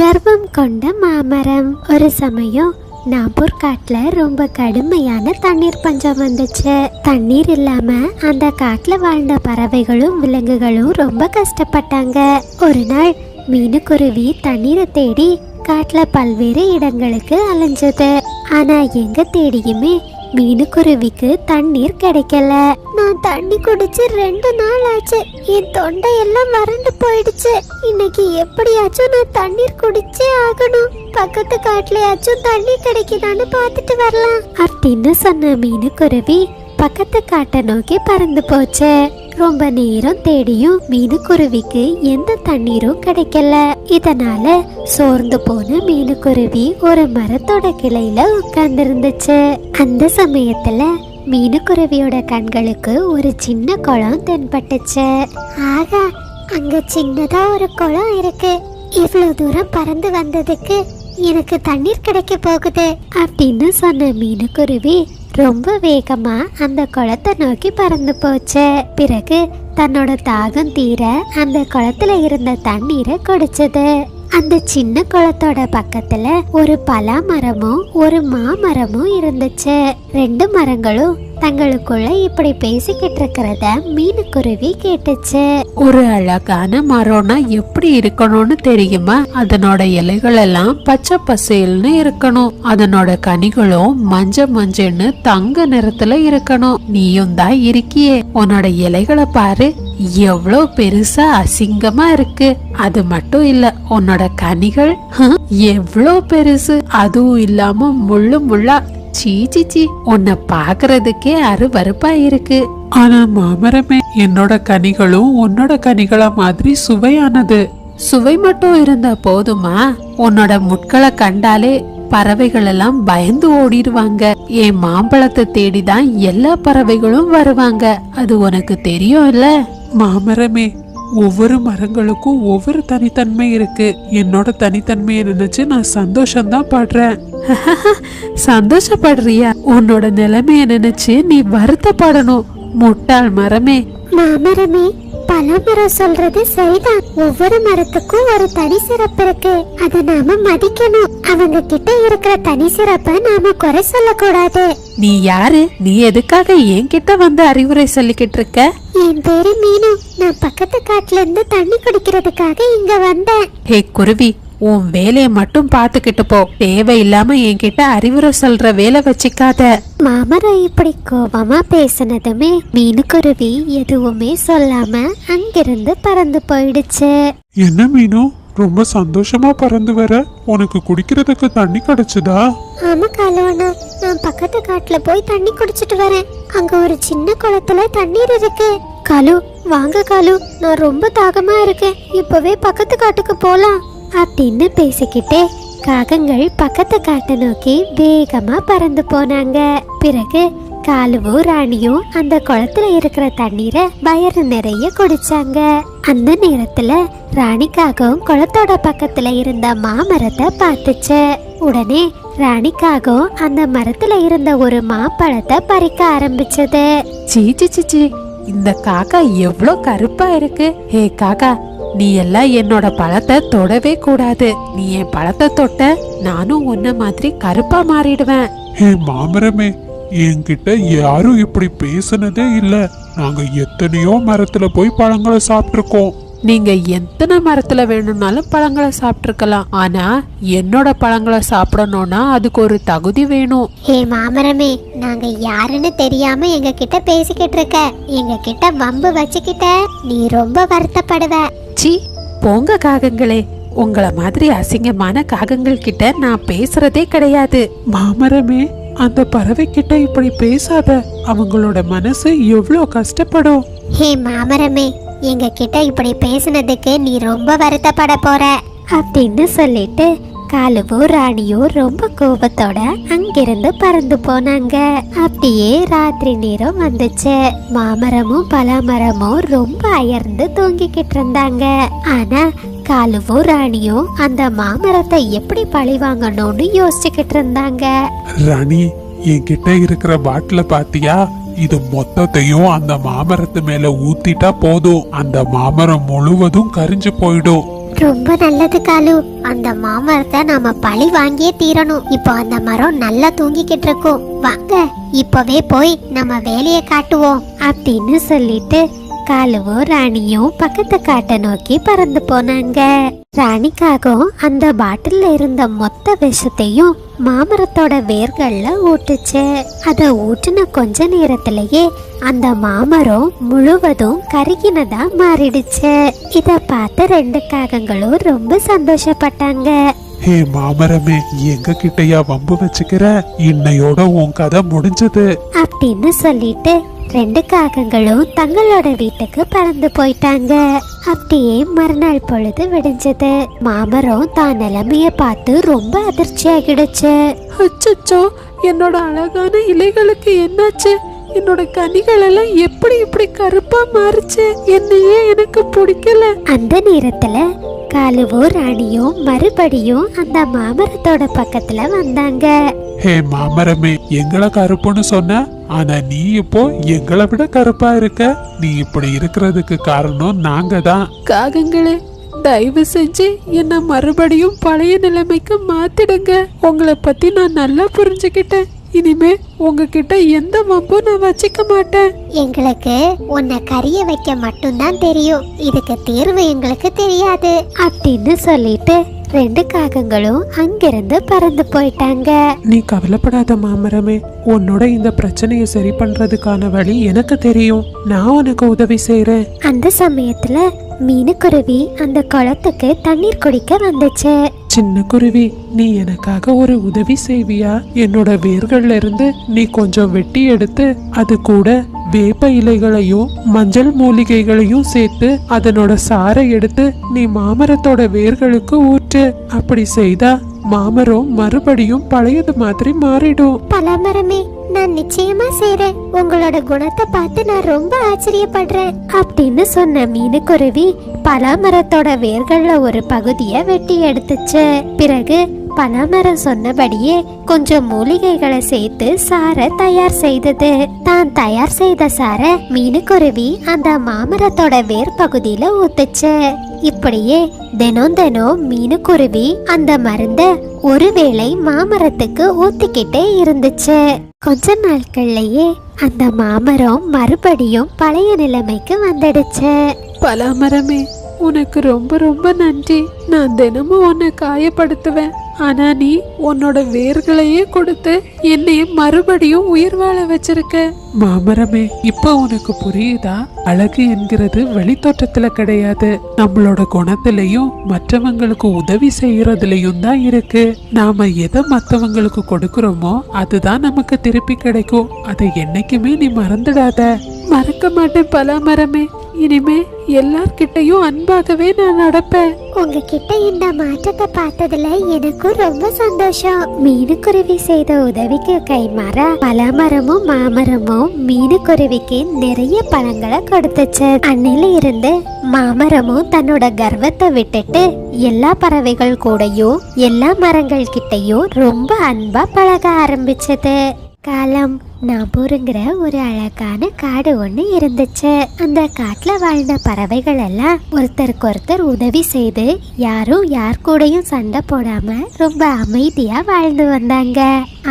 கர்ப்பம் கொண்ட மாமரம். ஒரு சமயம் நாப்பூர் காட்டுல ரொம்ப கடுமையான தண்ணீர் பஞ்சம் வந்துச்சு. தண்ணீர் இல்லாம அந்த காட்டுல வாழ்ந்த பறவைகளும் விலங்குகளும் ரொம்ப கஷ்டப்பட்டாங்க. ஒரு நாள் மீனுக்குருவி தண்ணீரை தேடி காட்டுல பல்வேறு இடங்களுக்கு அலைஞ்சது. ஆனா எங்க தேடியுமே மீனுக்குருவிக்கு தண்ணீர் கிடைக்கல. நான் தண்ணி குடிச்சு 2 நாள் ஆச்சு. என் தொண்டை எல்லாம் வறண்டு போயிடுச்சு. இன்னைக்கு எப்படியாச்சும் நான் தண்ணீர் குடிச்சே ஆகணும். பக்கத்து காட்டுலயாச்சும் தண்ணி கிடைக்குதான்னு பார்த்துட்டு வரலாம் அப்படின்னு சொன்ன மீனுக்குருவி பக்கத்து காட்டை நோக்கி பறந்து போச்சு. ரொம்ப நேரம் தேடியும் மீனுக்குருவிக்கு எந்த தண்ணீரும் கிடைக்கல. இதனால சோர்ந்து போன மீனுக்குருவி ஒரு மரத்தோட கிளையில உட்கார்ந்து இருந்துச்சு. அந்த சமயத்துல மீனுக்குருவியோட கண்களுக்கு ஒரு சின்ன குளம் தென்பட்டுச்சு. ஆகா, அங்க சின்னதா ஒரு குளம் இருக்கு. இவ்வளவு தூரம் பறந்து வந்ததுக்கு எனக்கு தண்ணீர் கிடைக்க போகுது அப்படின்னு சொன்ன மீனுக்குருவி ரொம்ப வேகமா அந்த குளத்தை நோக்கி பறந்து போச்சு. பிறகு தன்னோட தாகம் தீர அந்த குளத்துல இருந்த தண்ணீரை குடிச்சது. அந்த சின்ன குளத்தோட பக்கத்துல ஒரு பலா மரமும் ஒரு மாமரமும் இருந்துச்சு. 2 மரங்களும் தங்களுக்குள்ள இப்படி பேசிக்கிட்டு இருக்கிறத மீனுக்குருவி கேட்டுச்சு. ஒரு அழகான மரம்னா எப்படி இருக்கணும்னு தெரியுமா? அதனோட இலைகள் எல்லாம் பச்சை பசேல்னு இருக்கணும். அதனோட கனிகளும் மஞ்சன்னு தங்க நிறத்துல இருக்கணும். நீயும் தான் இருக்கியே, உன்னோட இலைகளை பாரு, எவ்வளவு பெருசா அசிங்கமா இருக்கு. அது மட்டும் இல்ல, உன்னோட கனிகள் எவ்வளவு பெருசு. அதுவும் இல்லாம முள்ளா. சீச்சி, உன்னை பாக்குறதுக்கே அருவருப்பா இருக்கு. ஆனா மாமரமே, என்னோட கனிகளும் உன்னோட கனிகள மாதிரி சுவையானது. சுவை மட்டும் இருந்தா போதுமா? உன்னோட முட்களை கண்டாலே பறவைகள் எல்லாம் பயந்து ஓடிடுவாங்க. என் மாம்பழத்தை தேடிதான் எல்லா பறவைகளும் வருவாங்க. அது உனக்கு தெரியும் இல்ல? மாமரமே, ஒவ்வொரு மரங்களுக்கும் ஒவ்வொரு தனித்தன்மை இருக்கு. என்னோட தனித்தன்மையை நினைச்சு நான் சந்தோஷம்தான் படுறேன். சந்தோஷப்படுறியா? உன்னோட நிலைமைய நினைச்சு நீ வருத்தப்படணும், முட்டாள் மரமே. மாமரமே, பலமரம் சொல்றது சரிதான். ஒவ்வொரு மரத்துக்கும் ஒரு தனி சிறப்பு இருக்கு. அதை நாம மதிக்கணும். அவங்க கிட்ட இருக்கிற தனி சிறப்பை நாம குறை சொல்ல கூடாது. நீ யாரு? நீ எதுக்காக என்கிட்ட வந்து அறிவுரை சொல்லிக்கிட்டு இருக்க? என் பேரு மீனு. நான் பக்கத்து காட்டுல இருந்து தண்ணி குடிக்கிறதுக்காக இங்க வந்தேன். ஹே குருவி, உன் வேலைய மட்டும் பாத்துக்கிட்டு போ. தேவையில்லாம என்கிட்ட அறிவுரை சொல்ற வேலை வச்சுக்காத. மாமரம் இப்படி கோபமா பேசினதுமே மீனுக்குருவி எதுவுமே சொல்லாம அங்கிருந்து பறந்து போயிடுச்சு. என்ன மீனு, ரொம்ப சந்தோஷமா பறந்து வர? உனக்கு குடிக்கிறதுக்கு தண்ணி கிடைச்சதா? ஆமா காலுவனா, நான் பக்கத்து காட்டுல போய் தண்ணி குடிச்சிட்டு வரேன். அங்க ஒரு சின்ன குளத்துல தண்ணீர் இருக்கு. காலு, வாங்க காலு, நான் ரொம்ப தாகமா இருக்கேன். இப்பவே பக்கத்து காட்டுக்கு போலாம் அப்படின்னு பேசிக்கிட்டே காகங்கள் பக்கத்து காட்டை நோக்கி வேகமா பறந்து போனாங்க. பிறகு காலுவும் ராணியும் அந்த குளத்துல இருக்கிற தண்ணீரை வயிறு நிறைய குடிச்சாங்க. அந்த நேரத்துல ராணிக்காகவும் குளத்தோட பக்கத்துல இருந்த மாமரத்தை பார்த்துச்சு. உடனே ராணிக்காகவும் அந்த மரத்துல இருந்த ஒரு மாம்பழத்தை பறிக்க ஆரம்பிச்சது. சீச்சி, இந்த காக்கா எவ்வளோ கருப்பா இருக்கு. ஹே காக்கா, நீ எல்லாம் என்னோட பழத்தை தொடவே கூடாது. நீ என் பழத்தை தொட்ட நானும் உன்ன மாதிரி கருப்பா மாறிடுவேன். ஹே மாமரமே, என்கிட்ட யாரும் இப்படி பேசுனதே இல்ல. நாங்க எத்தனையோ மரத்துல போய் பழங்களை சாப்பிட்டுருக்கோம். நீங்க எத்தனை மரத்துல வேணும்னாலும் பழங்களை சாப்பிட்டுருக்கலாம். ஆனா என்னோட பழங்களை சாப்பிடணும்னா அதுக்கு ஒரு தகுதி வேணும். ஹே மாமரமே, நாங்க யாருன்னு தெரியாம எங்க கிட்ட பேசிக்கிட்டு இருக்க. எங்க கிட்ட வம்பு வச்சுக்கிட்ட நீ ரொம்ப வருத்தப்படுவ. சி, போங்க காகங்களே. உங்களை மாதிரி அசிங்கமான காகங்கள் கிட்ட நான் பேசுறதே கிடையாது. மாமரமே, அந்த பறவை கிட்ட இப்படி பேசாத. அவங்களோட மனசு எவ்வளோ கஷ்டப்படும். ஹே மாமரமே, எங்க கிட்ட இப்படி பேசுனதுக்கு நீ ரொம்ப வருத்தப்பட போற அப்படின்னு சொல்லிட்டு காலுவும் ராணியும் ரொம்ப கோபத்தோட அங்கிருந்து பறந்து போனாங்க. அப்படியே ராத்திரி நேரம் வந்துச்சு. மாமரமும் பலாமரமும் ரொம்ப அயர்ந்து தூங்கிக்கிட்டு இருந்தாங்க. ஆனா காலுவும் ராணியும் அந்த மாமரத்தை எப்படி பழி வாங்கணும்னு யோசிச்சுக்கிட்டு இருந்தாங்க. ராணி, என்கிட்ட இருக்கிற பாட்டில பாத்தியா? இது மொத்தத்தையும் அந்த மாமரத்து மேல ஊத்திட்டா போதும். அந்த மாமரம் முழுவதும் கரிஞ்சு போயிடும். ரொம்ப நல்லது காலு. அந்த மாமரத்தை நாம பழி வாங்கியே தீரணும். இப்போ அந்த மரம் நல்லா தூங்கிக்கிட்டு இருக்கும். வாங்க இப்பவே போய் நம்ம வேலையை காட்டுவோம் அப்படின்னு சொல்லிட்டு காலுவும் ராணியும் பக்கத்து காட்டை நோக்கி பறந்து போனாங்க. ராணிக்காகவும் அந்த பாட்டில்ல இருந்த மொத்த விஷத்தையும் மாமரத்தோட வேர்கள்ல ஊட்டுச்சு. அத ஊட்டுன கொஞ்ச நேரத்திலேயே அந்த மாமரம் முழுவதும் கருகினதா மாறிடுச்சு. இத பார்த்த 2 காகங்களும் ரொம்ப சந்தோஷப்பட்டாங்க. ஹே மாமரமே, எங்க கிட்டயா வம்பு வச்சுக்கிற? இன்னையோட உன் கதை முடிஞ்சது அப்படின்னு சொல்லிட்டு 2 காகங்களும் தங்களோட வீட்டுக்கு பறந்து போயிட்டாங்க. அப்படியே மறுநாள் பொழுது விடிஞ்சது. மாமரம் தான் நிலைமைய பார்த்து ரொம்ப அதிர்ச்சி ஆகிடுச்சு. அச்சச்சோ, என்னோட அழகான இலைகளுக்கு என்னாச்சு? என்னோட கனிகள் எல்லாம் எப்படி இப்படி கருப்பா மாறுச்சு? என்னையே எனக்கு பிடிக்கல. அந்த நேரத்துல காலுவோ ராணியும் மறுபடியும் அந்த மாமரத்தோட பக்கத்துல வந்தாங்க. ஹே மாமரமே, எங்களை கருப்புன்னு சொன்ன, ஆனா நீ இப்போ எங்களை விட கருப்பா இருக்க. நீ இப்படி இருக்கிறதுக்கு காரணம் நாங்க தான். காகங்களே, தயவு செஞ்சு என்ன மறுபடியும் பழைய நிலைமைக்கு மாத்திடுங்க. உங்களை பத்தி நான் நல்லா புரிஞ்சுக்கிட்டேன். இனிமே உங்ககிட்ட எந்த வம்பும் நான் வச்சுக்க மாட்டேன். எங்களுக்கு உன்னை கரிய வைக்க மட்டும்தான் தெரியும். இதுக்கு தீர்வு எங்களுக்கு தெரியாது அப்படின்னு சொல்லிட்டு 2 காகங்களும் அங்கிருந்து பறந்து போயிட்டாங்க. நீ கவலைப்படாத மாமரமே, உன்னோட இந்த பிரச்சனையை சரி பண்றதுக்கான வழி எனக்கு தெரியும். நான் உனக்கு உதவி செய்யறேன். அந்த சமயத்துல மீனுக்குருவி அந்த குளத்துக்கு தண்ணீர் குடிக்க வந்துச்சு. சின்ன குருவி, நீ எனக்காக ஒரு உதவி செய்வியா? என்னோட வேர்கள்ல இருந்து நீ கொஞ்சம் வெட்டி எடுத்து அது கூட வேப்ப இலைகளையும் மஞ்சள் மூலிகைகளையும் சேர்த்து அதனோட சாறை எடுத்து நீ மாமரத்தோட வேர்களுக்கு ஊற்று. அப்படி செய்தா மாமரம் மறுபடியும் பழையது மாதிரி மாறிடும். பலாமரமே, நான் நிச்சயமா செய்றேன். உங்களோட குணத்தை பார்த்து நான் ரொம்ப ஆச்சரியப்படுறேன் அப்படின்னு சொன்ன மீனுக்குருவி பலாமரத்தோட வேர்கள்ல ஒரு பகுதியை வெட்டி எடுத்துச்சு. பிறகு பலாமரம் சொன்னபடியே கொஞ்சம் மூலிகைகளை சேர்த்து சாரை தயார் செய்தது. தான் தயார் செய்த சாரை மீனுக்குருவி அந்த மாமரத்தோட வேர் பகுதியில ஊத்துச்சு. இப்படியே தினம் தினம் மீனுக்குருவி அந்த மருந்த ஒருவேளை மாமரத்துக்கு ஊத்திக்கிட்டே இருந்துச்சு. கொஞ்ச நாட்கள்லயே அந்த மாமரம் மறுபடியும் பழைய நிலைமைக்கு வந்துடுச்சு. பலாமரமே, உனக்கு ரொம்ப ரொம்ப நன்றி. நான் தினமும் உன்னை காயப்படுத்துவேன். ஆனா நீ உன்னோட வேர்களையே கொடுத்து என்னைய மறுபடியும் உயிர் வாழ வச்சிருக்க. மாமரமே, இப்ப உனக்கு புரியுதா? அழகு என்கிறது வெளித்தோற்றத்துல கிடையாது, நம்மளோட குணத்திலையும் மற்றவங்களுக்கு உதவி செய்யறதுலயும் தான் இருக்கு. நாம எதை மத்தவங்களுக்கு கொடுக்கறோமோ அதுதான் நமக்கு திருப்பி கிடைக்கும். அதை என்னைக்குமே நீ மறந்துடாத. மறக்க மாட்டேன் பலாமரமே. இனிமே எல்லார்கிட்டையும் அன்பாகவே நான் நடப்பேன். உங்ககிட்ட இந்த மாற்றத்தை பார்த்ததுல எனக்கும் ரொம்ப சந்தோஷம். மீனுக்குருவி செய்த உதவிக்கு கைமாறா பலாமரமும் மாமரமும் மீனுக்குருவிக்கு நிறைய பழங்களை கொடுத்துச்சு. அன்னில இருந்து மாமரமும் தன்னோட கர்வத்தை விட்டுட்டு எல்லா பறவைகள் கூடயும் எல்லா மரங்கள் கிட்டையும் ரொம்ப அன்பா பழக ஆரம்பிச்சது. காலம் நாபூருங்கிற ஒரு அழகான காடு ஒண்ணு இருந்துச்சு. அந்த காட்டுல வாழ்ந்த பறவைகள் எல்லாம் ஒருத்தருக்கு ஒருத்தர் உதவி செய்து யாரும் யார் கூடயும் சண்டை போடாம ரொம்ப அமைதியா வாழ்ந்து வந்தாங்க.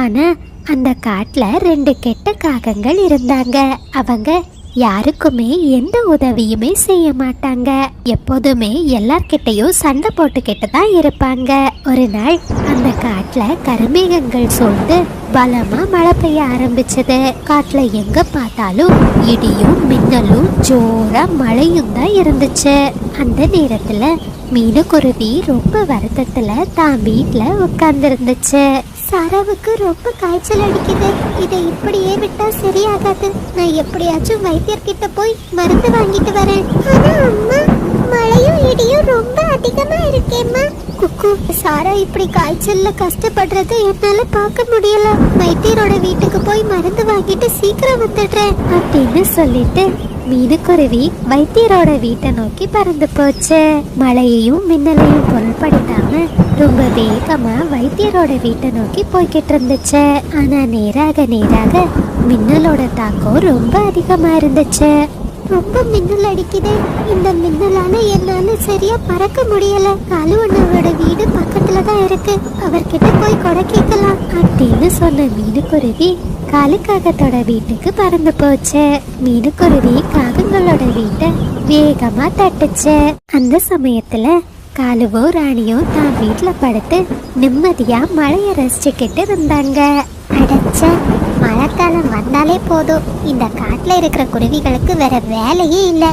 ஆனா அந்த காட்டுல 2 கெட்ட காகங்கள் இருந்தாங்க. அவங்க யாருக்குமே எந்த உதவியுமே செய்ய மாட்டாங்க. எப்போதுமே எல்லார்கிட்டையும் சண்டை போட்டுக்கிட்டு தான் இருப்பாங்க. ஒரு நாள் அந்த காட்டுல கருமேகங்கள் சூழ்ந்து பலமா மழை பெய்ய ஆரம்பிச்சது. காட்டுல எங்க பார்த்தாலும் இடியும் மின்னலும் ஜோரா மழையும் தான் இருந்துச்சு. அந்த நேரத்துல மீனுக்குருவி ரொம்ப வருத்தத்துல தான் வீட்டுல உட்கார்ந்து இருந்துச்சு. சாராவுக்கு ரொம்ப காய்ச்சல் அடிக்குது. இதை இப்படியே விட்டா சரியாகாது. நான் எப்படியாச்சும் வைத்தியர்கிட்ட போய் மருந்து வாங்கிட்டு வரேன். ஆனா அம்மா, மழையும் இடியும் ரொம்ப அதிகமா இருக்கேம்மா. குக்கு, சாரா இப்படி காய்ச்சல்ல கஷ்டப்படுறது என்னால பார்க்க முடியல. வைத்தியரோட வீட்டுக்கு போய் மருந்து வாங்கிட்டு சீக்கிரம் வந்துடுறேன் அப்படின்னு சொல்லிட்டு மீனுக்குருவி வைத்தியரோட வீட்டை நோக்கி பறந்து போச்சு. மழையையும் மின்னலையும் பொருள்படுத்தாம ரொம்ப வேகமா வைத்தியரோட வீட்டை நோக்கி போய்கிட்டு இருந்துச்சு. ஆனா நேராக நேராக மின்னலோட தாக்கம் ரொம்ப அதிகமா இருந்துச்சு. ரொம்ப மின்னல் அடிக்குது. இந்த மின்னலால என்னால சரியா பறக்க முடியல. காலு அண்ணாவோட வீடு பக்கத்துல தான் இருக்கு, அவர்கிட்ட போய் கொடை கேட்கலாம் அப்படின்னு சொன்ன மீனுக்குருவி காலுக்காகத்தோட வீட்டுக்கு பறந்து போச்சு. மீனுக்குருவி காகங்களோட வீட்டை வேகமா தட்டுச்சு. அந்த சமயத்துல காலுவோ ராணியோ தான் வீட்டுல படுத்து நிம்மதியா மழைய ரசிச்சுக்கிட்டு இருந்தாங்க. அடைச்ச மழைக்காலம் வந்தாலே போதும், இந்த காட்டுல இருக்கிற குருவிகளுக்கு வேற வேலையே இல்ல.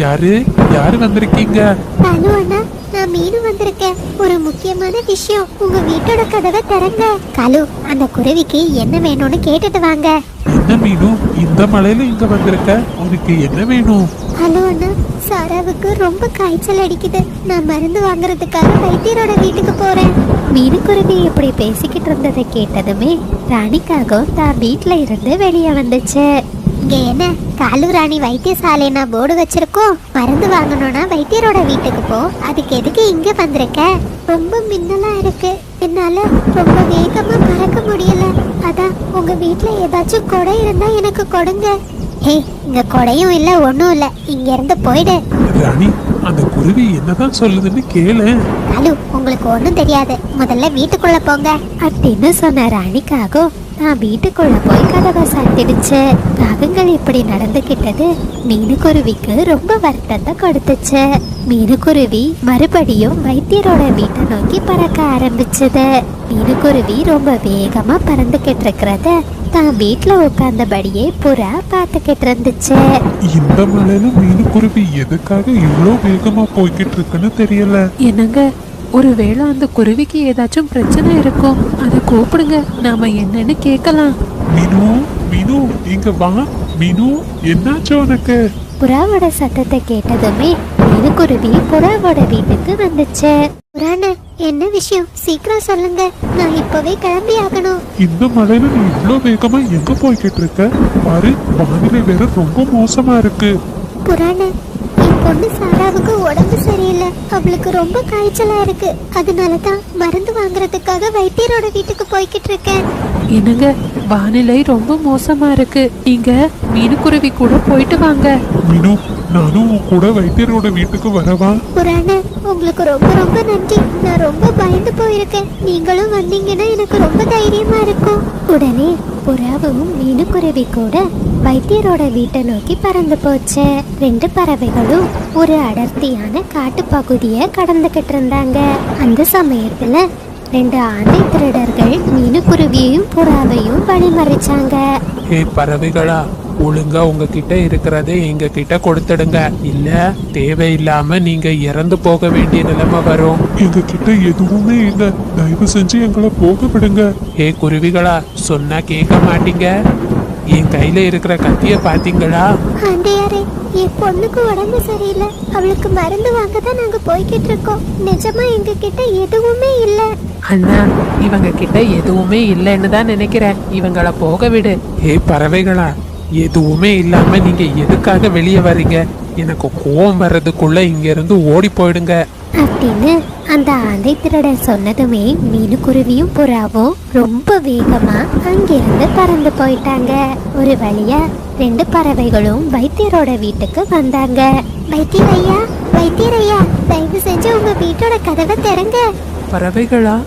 யாரு வந்திருக்கீங்க? காலு அண்ணா, நான் மீனு வந்திருக்கேன். ஒரு முக்கியமான விஷயம், உங்க வீட்டோட கதவை திறங்க. காலு, அந்த குருவிக்கு என்ன வேணும்னு கேட்டுட்டு வாங்க. என்ன மீனு, இந்த மழையில இங்க வந்திருக்க? உனக்கு என்ன வேணும்? ஹலோ அண்ணா, சாராவுக்கு ரொம்ப காய்ச்சல் அடிக்குது. நான் மருந்து வாங்குறதுக்காக வைத்தியரோட வீட்டுக்கு போறேன். மீனுக்குருவி இப்படி பேசிக்கிட்டு இருந்ததை கேட்டதுமே ராணிக்காகவும் தான் வீட்டுல இருந்து வெளியே வந்துச்சு. இங்க என்ன காலு ராணி வைத்தியசாலைனா போர்டு வச்சிருக்கோம், மருந்து வாங்கணும்னா வைத்தியரோட வீட்டுக்கு போ, அதுக்கு எதுக்கு இங்க வந்திருக்க? ரொம்ப மின்னலா இருக்கு, என்னால ரொம்ப வேகமா பறக்க முடியல. அதான் உங்க வீட்டுல ஏதாச்சும் கொடை இருந்தா எனக்கு கொடுங்க. ஏய், இங்க கொடையும் இல்ல ஒண்ணும் இல்ல, இங்க இருந்து போயிடு. ராணி, அந்த குருவி என்னதான் சொல்லுதுன்னு கேளு. காலு, உங்களுக்கு ஒண்ணும் தெரியாது, முதல்ல வீட்டுக்குள்ள போங்க அப்படின்னு சொன்ன ராணிக்காக நான் வீட்டுக்குள்ள போய் கதவை சாத்திடுச்சு. காகங்கள் இப்படி நடந்துகிட்டது மீனுக்குருவிக்கு ரொம்ப வருத்தத்தை கொடுத்துச்சு. மீனுக்குருவி மறுபடியும் வைத்தியரோட வீட்டை நோக்கி பறக்க ஆரம்பிச்சது. மீனுக்குருவி ரொம்ப வேகமா பறந்துகிட்டு இருக்கிறத தான் வீட்டுல உட்கார்ந்தபடியே புறா பார்த்துக்கிட்டு இருந்துச்சு. இந்த மழையில மீனுக்குருவி எதுக்காக இவ்வளோ வேகமா போய்கிட்டு இருக்குன்னு தெரியல. என்னங்க, ஒருவேளை அந்த குருவிக்கு ஏதாச்சும் பிரச்சனை இருக்கும், அதை கூப்பிடுங்க, நாம என்னன்னு கேட்கலாம். மீனு, மீனு இங்க வா. மீனு, என்னாச்சு உனக்கு? புறாவோட சத்தத்தை கேட்டதுமே மீனுக்குருவி புறாவோட வீட்டுக்கு வந்துச்சு. புறாண்ண, என்ன விஷயம், சீக்கிரம் சொல்லுங்க, நான் இப்பவே கிளம்பி ஆகணும். இந்த மழையில நீ இவ்வளோ வேகமா எங்க போய்கிட்டு இருக்க? பாரு, வானிலை வேற ரொம்ப மோசமா இருக்கு. புறாண்ண, என் பொண்ணு சாராவுக்கு உடம்பு சரியில்லை, அவளுக்கு ரொம்ப காய்ச்சலா இருக்கு, அதனாலதான் மருந்து வாங்குறதுக்காக வைத்தியரோட வீட்டுக்கு போய்கிட்டு இருக்கேன். என்னங்க, வானிலை ரொம்ப மோசமா இருக்கு, நீங்க மீனுக்குருவி கூட போயிட்டு வாங்க. மீனு, நானும் உன் கூட வைத்தியரோட வீட்டுக்கு வரவா? புறாண்ண, உங்களுக்கு ரொம்ப ரொம்ப நன்றி, நான் ரொம்ப பயந்து போயிருக்கேன், நீங்களும் வந்தீங்கன்னா எனக்கு ரொம்ப தைரியமா இருக்கும். உடனே புறாவும் மீனுக்குருவி கூட வைத்தியரோட வீட்டை நோக்கி பறந்து போச்சு. ரெண்டு பறவைகளும் ஒரு அடர்த்தியான காட்டு பகுதியை கடந்துகிட்டு இருந்தாங்க. அந்த சமயத்துல ரெண்டு ஆந்தை திருடர்கள் மீனுக்குருவியையும் புறாவையும் வழிமறிச்சாங்க. ஹே பறவைகளா, ஒழுங்கா உங்ககிட்ட இருக்கிறதே எங்க கிட்ட கொடுத்துடுங்க, இல்ல தேவையில்லாம நீங்க இறந்து போக வேண்டிய நிலைமை வரும். எங்க கிட்ட எதுவுமே இல்ல, தயவு செஞ்சு எங்களை போக விடுங்க. ஹே குருவிகளா, சொன்னா கேட்க மாட்டீங்க. என் கையில இருக்கிற கத்திய பாத்தீங்களா? ஆண்டையாரே, என் பொண்ணுக்கு உடம்பு சரியில்லை, அவளுக்கு மருந்து வாங்க தான் நாங்க போய்கிட்டு இருக்கோம், நிஜமா எங்க கிட்ட எதுவுமே இல்ல. அண்ணா, இவங்க கிட்ட எதுவுமே இல்லைன்னு தான் நினைக்கிறேன், இவங்கள போக விடு. ஹே பறவைகளா, எதுவுமே இல்லாம நீங்க எதுக்காக வெளியே வர்றீங்க? எனக்கு கோவம் வர்றதுக்குள்ள இங்க இருந்து ஓடி போயிடுங்க அப்படின்னு அந்த ஆந்தை திருடன் சொன்னதுமே மீனுக்குருவியும் புறாவும் ரொம்ப வேகமா அங்கிருந்து பறந்து போயிட்டாங்க. ஒரு வழியா ரெண்டு பறவைகளும் வைத்தியரோட வீட்டுக்கு வந்தாங்க. வைத்தியரையா, வைத்தியரையா, தயவு செஞ்சு உங்க வீட்டோட கதவை திறங்க. பறவைகளா,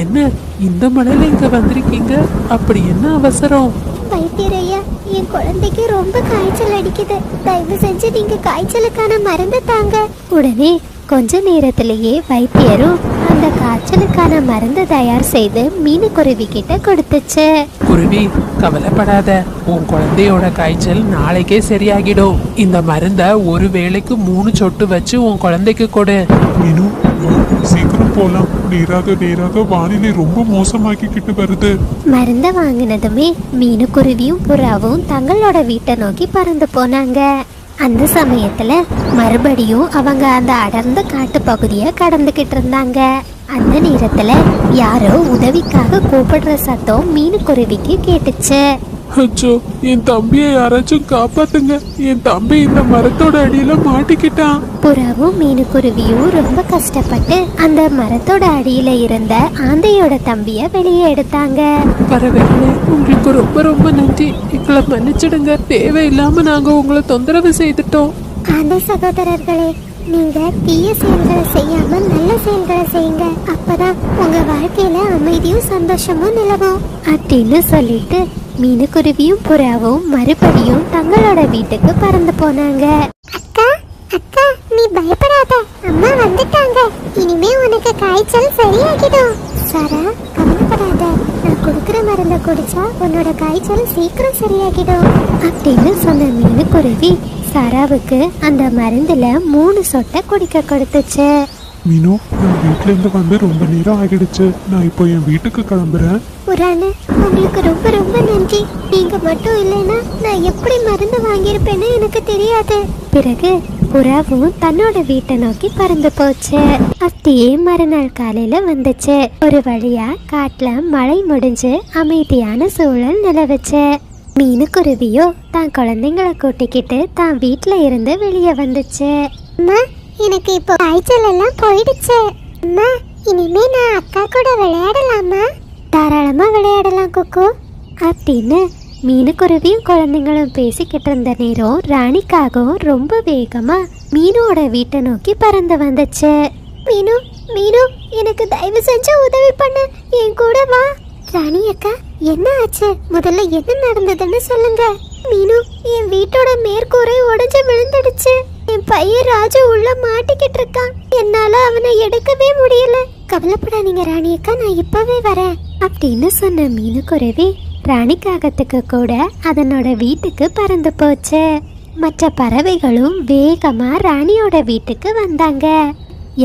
என்ன இந்த மழையில இங்க வந்திருக்கீங்க? அப்படி என்ன அவசரம்? வைத்தியரையா, என் குழந்தைக்கு ரொம்ப காய்ச்சல் அடிக்குது, தயவு செஞ்சு நீங்க காய்ச்சலுக்கான மருந்து தாங்க. உடனே கொஞ்ச நேரத்திலேயே வைத்தியரும் அந்த காய்ச்சலுக்கான மருந்து தயார் செய்து மீனுக்குருவி கிட்ட கொடுத்துச்சு. குருவி, கவலைப்படாத, உன் குழந்தையோட காய்ச்சல் நாளைக்கே சரியாகிடும். இந்த மருந்த ஒரு வேளைக்கு 3 சொட்டு வச்சு உன் குழந்தைக்கு கொடு. மீனு, வா, சீக்கிரம் போலாம். நேராக வானிலை ரொம்ப மோசமாக்கிக்கிட்டு வருது. மருந்த வாங்கினதுமே மீனுக்குருவியும் புறாவும் தங்களோட வீட்டை நோக்கி பறந்து போனாங்க. அந்த சமயத்துல மறுபடியும் அவங்க அந்த அடர்ந்த காட்டு பகுதியை கடந்துகிட்டு இருந்தாங்க. அந்த நேரத்துல யாரோ உதவிக்காக கூப்பிடுற சத்தம் மீனுக்குருவிக்கு கேட்டுச்சு. அச்சோ, என் தம்பியை யாராச்சும் காப்பாத்துங்க. என் தம்பி இந்த மரத்தோட அடியில மாட்டிக்கிட்டான். புறாவும் மீனுக்குருவியும் ரொம்ப கஷ்டப்பட்டு அந்த மரத்தோட அடியில இருந்த ஆந்தையோட தம்பிய வெளியே எடுத்தாங்க. பறவைகளே, உங்களுக்கு ரொம்ப ரொம்ப நன்றி. எங்களை மன்னிச்சிடுங்க. தேவையில்லாம நாங்க உங்களை தொந்தரவு செய்துட்டோம். ஆந்தை சகோதரர்களே, நீங்க தீய செயல்களை செய்யாம நல்ல செயல்களை செய்யுங்க. அப்பதான் உங்க வாழ்க்கையில அமைதியும் சந்தோஷமும் நிலவும் அப்படின்னு சொல்லிட்டு மீனுக்குருவியும் புறாவும் மறுபடியும் தங்களோட வீட்டுக்கு பறந்து போனாங்க. அக்கா அக்கா, நீ பயப்படாத, அம்மா வந்துட்டாங்க. இனிமே உனக்கு காய்ச்சல் சரியாகிடும். சாரா, கவலைப்படாத, நான் கொடுக்கிற மருந்தை குடிச்சா உன்னோட காய்ச்சல் சீக்கிரம் சரியாகிடும் அப்படின்னு சொன்ன மீனுக்குருவி சாராவுக்கு அந்த மருந்துல 3 சொட்டை குடிக்க கொடுத்துச்சு. மீனு, நான் வீட்ல இருந்து வந்து ரொம்ப நேரம் ஆகிடுச்சு. நான் இப்போ என் வீட்டுக்கு கிளம்புறேன். புறானு, உங்களுக்கு ரொம்ப ரொம்ப நன்றி. நீங்க மட்டும் இல்லைன்னா நான் எப்படி மருந்து வாங்கியிருப்பேன்னு எனக்கு தெரியாது. பிறகு புறாவும் தன்னோட வீட்டை நோக்கி பறந்து போச்சு. அப்படியே மறுநாள் காலையில வந்துச்சு. ஒரு வழியா காட்டுல மழை முடிஞ்சு அமைதியான சூழல் நிலவுச்சு. மீனுக்குருவியோ தான் குழந்தைங்களை கூட்டிக்கிட்டு தான் வீட்டுல இருந்து வெளியே வந்துச்சு. அம்மா, எனக்கு இப்போ காய்ச்சல் எல்லாம் போயிடுச்சு. அம்மா, இனிமே நான் அக்கா கூட விளையாடலாமா? தாராளமா விளையாடலாம் குக்கு அப்படின்னு மீனுக்குருவியும் குழந்தைங்களும் பேசிக்கிட்டு இருந்த நேரம் ராணிக்காகவும் ரொம்ப வேகமா மீனோட வீட்டை நோக்கி பறந்து வந்துச்சு. மீனு மீனு, எனக்கு தயவு செஞ்சு உதவி பண்ணு, என் கூட வா. ராணி அக்கா, என்ன ஆச்சு? முதல்ல என்ன நடந்ததுன்னு சொல்லுங்க. மீனு, என் வீட்டோட மேற்கூரை உடைஞ்சு விழுந்துடுச்சு. என் பையன் ராஜு உள்ள மாட்டிக்கிட்டு இருக்கான். என்னால அவனை எடுக்கவே முடியல. கவலைப்படாதீங்க ராணி அக்கா, நான் இப்பவே வரேன் அப்படின்னு சொன்ன மீனுக்குருவி ராணிக்காகத்துக்கு கூட அதனோட வீட்டுக்கு பறந்து போச்சு. மற்ற பறவைகளும் வேகமா ராணியோட வீட்டுக்கு வந்தாங்க.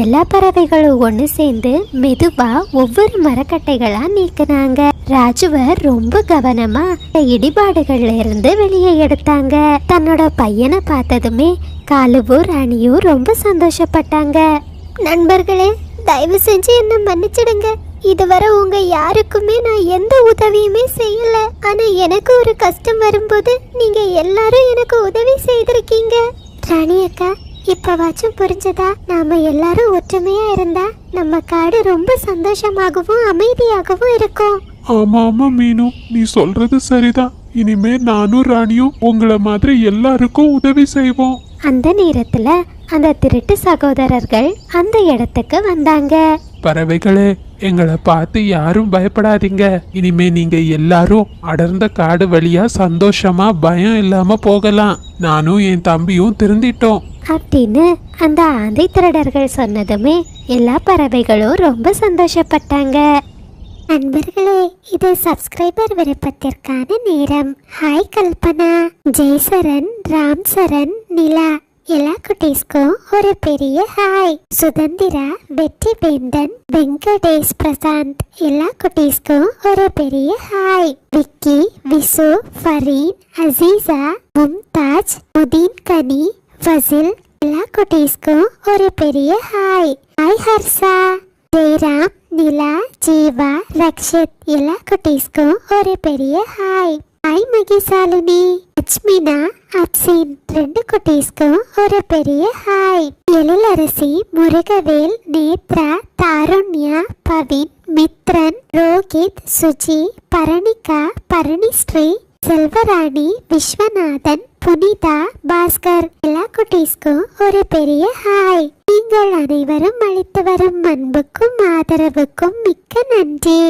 எல்லா பறவைகளும் ஒன்று சேர்ந்து மெதுவா ஒவ்வொரு மரக்கட்டைகளா நீக்கினாங்க. ராஜுவை ரொம்ப கவனமா இடிபாடுகள்ல இருந்து வெளியே எடுத்தாங்க. தன்னோட பையனை பார்த்ததுமே காலுவும் ராணியும் ரொம்ப சந்தோஷப்பட்டாங்க. நண்பர்களே, தயவு செஞ்சு என்ன மன்னிச்சிடுங்க. இதுவரை உங்க யாருக்குமே நான் எந்த உதவியுமே செய்யல. ஆனா எனக்கு ஒரு கஷ்டம் வரும்போது நீங்க எல்லாரும் எனக்கு உதவி செய்திருக்கீங்க. ராணி அக்கா, இப்பவாச்சும் புரிஞ்சதா? நாம எல்லாரும் ஒற்றுமையா இருந்தா நம்ம காடு ரொம்ப சந்தோஷமாகவும் அமைதியாகவும் இருக்கும். ஆமா ஆமா மீனு, நீ சொல்றது சரிதான். இனிமே நானும் ராணியும் உங்களை மாதிரி எல்லாருக்கும் உதவி செய்வோம். அந்த நேரத்துல அந்த திருட்டு சகோதரர்கள் அந்த இடத்துக்கு வந்தாங்க. பறவைகளே, எங்களை பார்த்து யாரும் பயப்படாதீங்க. இனிமே நீங்க எல்லாரும் அடர்ந்த காடு வழியா சந்தோஷமா பயம் இல்லாம போகலாம். நானும் என் தம்பியும் திருந்திட்டோம் அப்படின்னு அந்த ஆந்தை திருடர்கள் சொன்னதுமே எல்லா பறவைகளும் ரொம்ப சந்தோஷப்பட்டாங்க. நண்பர்களே, இது சப்ஸ்கிரைபர் விருப்பத்திற்கான நேரம். ஹாய் கல்பனா, ஜெய்சரன், ராம்சரன், நிலா எல்லா குட்டீஸ்க்கும் ஒரு பெரிய ஹாய். சுதந்திரா, வெற்றி வேந்தன், வெங்கடேஷ் பிரசாந்த் எல்லா குட்டீஸ்க்கும் ஒரு பெரிய ஹாய். விக்கி, விசு, ஃபரீன், அசீசா, மும்தாஜ், முதீன் கனி, ஃபசில் எல்லா குட்டீஸ்க்கும் ஒரு பெரிய ஹாய். ஹாய் ஹர்ஷா, ஜெயராம், நிலா, ஜீவா, ரக்ஷித் எல்லா குட்டீஸ்க்கும் ஒரு பெரிய ஹாய். ஹாய் மகிசாலினி, லட்சுமினா, அப்சின் 2 குட்டீஸ்க்கும் ஒரு பெரிய ஹாய். எழிலரசி, முருகவேல், நேத்ரா, தாருண்யா, பவின், மித்ரன், ரோஹித், சுஜி, பரணிகா, பரணிஸ்ரீ, செல்வராணி, விஸ்வநாதன், புனிதா, பாஸ்கர் எல்லா குட்டீஸ்க்கும் ஒரு பெரிய ஹாய். நீங்கள் அனைவரும் அளித்து வரும் அன்புக்கும் ஆதரவுக்கும் மிக்க நன்றி.